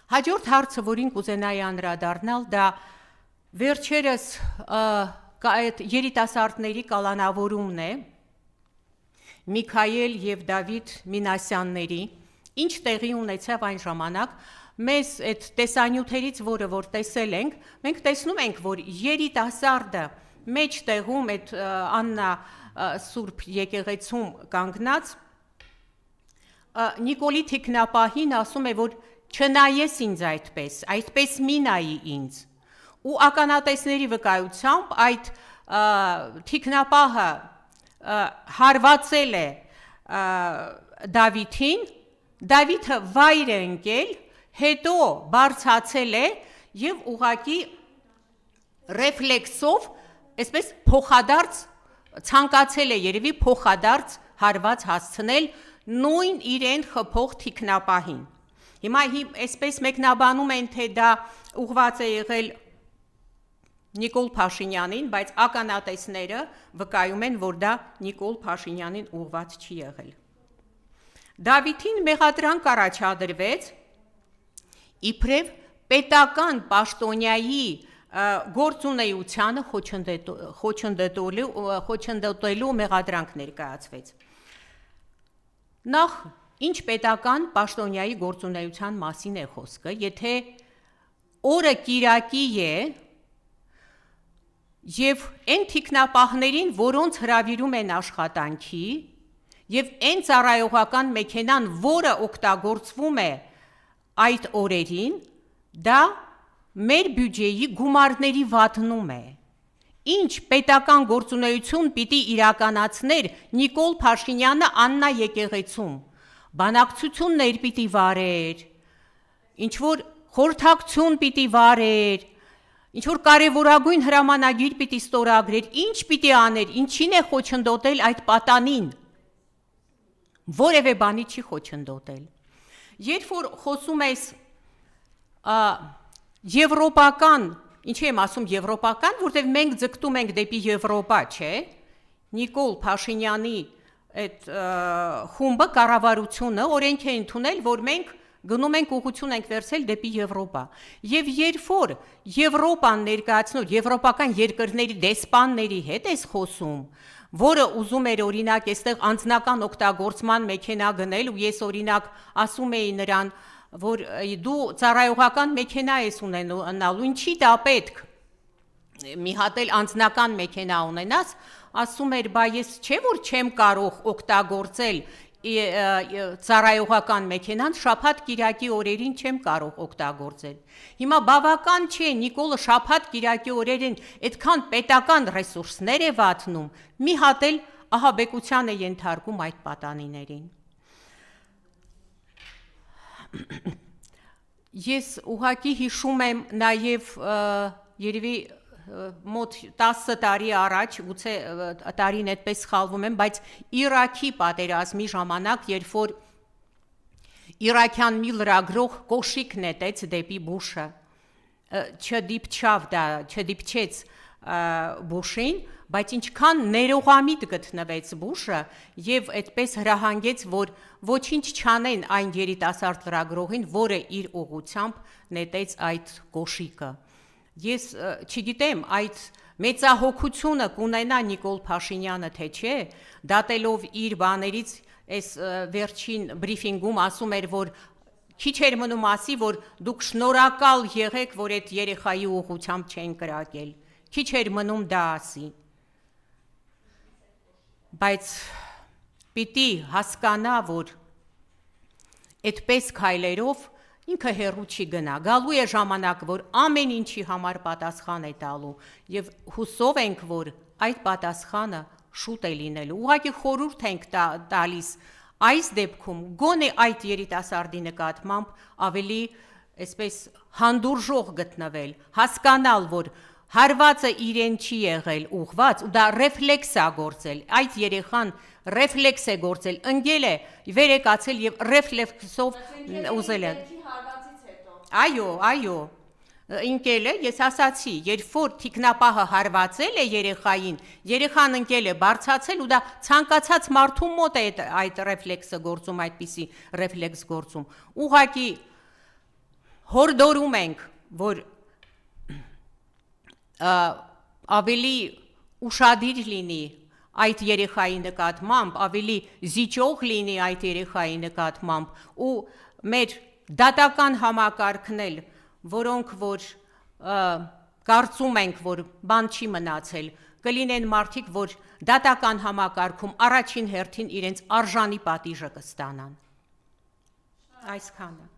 Հաջորդ հարցը, որին կուզենայի անդրադառնալ, դա վերջերս այդ երիտասարդների կալանավորումն է Միքայել եւ Դավիթ Մինասյանների, ինչ տեղի ունեցավ այն ժամանակ, մեզ այդ տեսանյութերից, որը որ տեսել ենք, մենք տեսնում ենք, որ երիտասարդը մեջտեղում այդ Աննա Սուրբ եկեղեցում կանգնած Նիկոլի թիկնապահին ասում է, որ չնայես ինձ այդպես մի նայի ինձ, ու ականատեսների վկայությամբ այդ թիկնապահը հարվածել է Դավիթին, Դավիթը վայր է ընկել, հետո բարձացել է եւ ուղակի ռեֆլեքսով, այսպես փոխադարձ ցանկացել է երևի փոխադարձ հարված հասցնել նույն իրեն խփող թիկնապահին։ Հիմա այսպես մեկնաբանում են, թե դա ուղված է եղել Նիկոլ Փաշինյանին, բայց ականատեսները վկայում են, որ դա Նիկոլ Փաշինյանին ուղված չի եղել։ Դավիթին մեղադրանք առաջադրվեց իբրև պետական պաշտոնյայի գործունեությանը խոչընդոտելու մեղադրանք ներկայացվեց։ Նախ, ինչ պետական պաշտոնյայի գործունեության մասին է խոսքը, եթե օրը կիրակի է եւ այն թիկնապահներին, որոնց հրավիրում են աշխատանքի, եւ այն ծառայողական մեքենան, որը օգտագործվում է այդ օրերին, դա մեր բյուջեի գումարների վատնում է։ Ինչ պետական գործունեություն պիտի իրականացներ Նիկոլ Փաշինյանը Աննա եկեղեցում, բանակցություններ պիտի վարեր, ինչ-որ խորհրդակցություն պիտի վարեր, ինչ-որ կարևորագույն հրամանագիր պիտի ստորագրեր, ինչ պիտի աներ, ինչին է խոչընդոտել այդ պատանին, որևէ բանի չի խոչընդոտել։ Երբ որ խոսում ես եվրոպական, ինչի եմ ասում եվրոպական, որտեղ մենք ձգտում ենք դեպի Եվրոպա, չէ, Նիկոլ Փաշինյանի այդ խումբը կառավարությունը օրենք է ընդունել, որ մենք գնում ենք ուղղություն ենք վերցել դեպի Եվրոպա։ Եվ երբ որ Եվրոպան ներկայացնող եվրոպական երկրների դեսպանների հետ ես խոսում, որը ուզում էր օրինակ այստեղ անձնական օգտագործման մեքենա գնել, ու ես օրինակ ասում էի նրան, որ դու ծառայողական մեքենա ես ունենալու, ինչի դա պետք, մի հատ էլ անձնական մեքենա ունենաս, ասում էր, բա ես չէ որ չեմ կարող օգտագործել ծառայողական մեքենան, շաբաթ կիրակի օրերին չեմ կարող օգտագործել։ Հիմա բավական չէ Նիկոլը շաբաթ կիրակի օրերին այդքան պետական ռեսուրսներ է վատնում, մի հատ էլ ահաբեկության է ենթարկում այդ պատանիներին։ Ես ուղղակի հիշում եմ նաև երևի մոտ 10 տարի առաջ, գուցե տարին այդպես սխալվում եմ, բայց Իրաքի պատերազմի ժամանակ, երբ որ իրաքյան մի լրագրող կոշիկ նետեց դեպի Բուշը, չդիպչեց Բուշին, բայց ինչքան ներողամիտ գտնվեց Բուշը եւ այդպես հրահանգեց, որ ոչինչ չանեն այն երիտասարդ լրագրողին, որը իր ուղությամբ նետեց այդ կոշիկը։ Ես չգիտեմ, այդ մեծահոգությունը կունենա Նիկոլ Փաշինյանը, թե չէ, դատելով իր բաներից, այս վերջին բրիֆինգում ասում էր, որ քիչ էր մնում ասի, որ դուք շնորհակալ եղեք, որ այդ երեխայի ուղղությամբ չեն կրակել, քիչ էր մնում դա ասի, բայց պիտի հասկանա, որ այդպես քայլերով ինքը հեռու չի գնա, գալու է ժամանակ, որ ամեն ինչի համար պատասխան է տալու եւ հուսով ենք, որ այդ պատասխանը շուտ է լինելու։ Ուղղակի խորհուրդ ենք տալիս այս դեպքում գոնե այդ երիտասարդի նկատմամբ ավելի այսպես հանդուրժող գտնվել, հասկանալ, որ հարվածը իրեն չի եղել ուղված ու դա ռեֆլեքս է գործել, այդ երեխան ռեֆլեքս է գործել, ընկել է, վերեկացել եւ ռեֆլեքսով ուզել է։ Այո, ընկել է, ես ասացի, երբ որ թիկնապահը հարվածել է երեխային, երեխան ընկել է, բարձացել ու դա ցանկացած մարդու մոտ է այդ ռեֆլեքսը գործում, այդպիսի ռեֆլեքս գործում։ Ուղղակի հորդորում ենք, որ ավելի ուշադիր լինի այդ երեխայի նկատմամբ, ավելի զիջող լինի այդ երեխայի նկատմամբ ու մեր դատական համակարգն էլ, որոնք որ կարծում ենք, որ բան չի մնացել, կլինեն մարդիկ, որ դատական համակարգում առաջին հերթին իրենց արժանի պատիժը կստանան։ Այսքանը։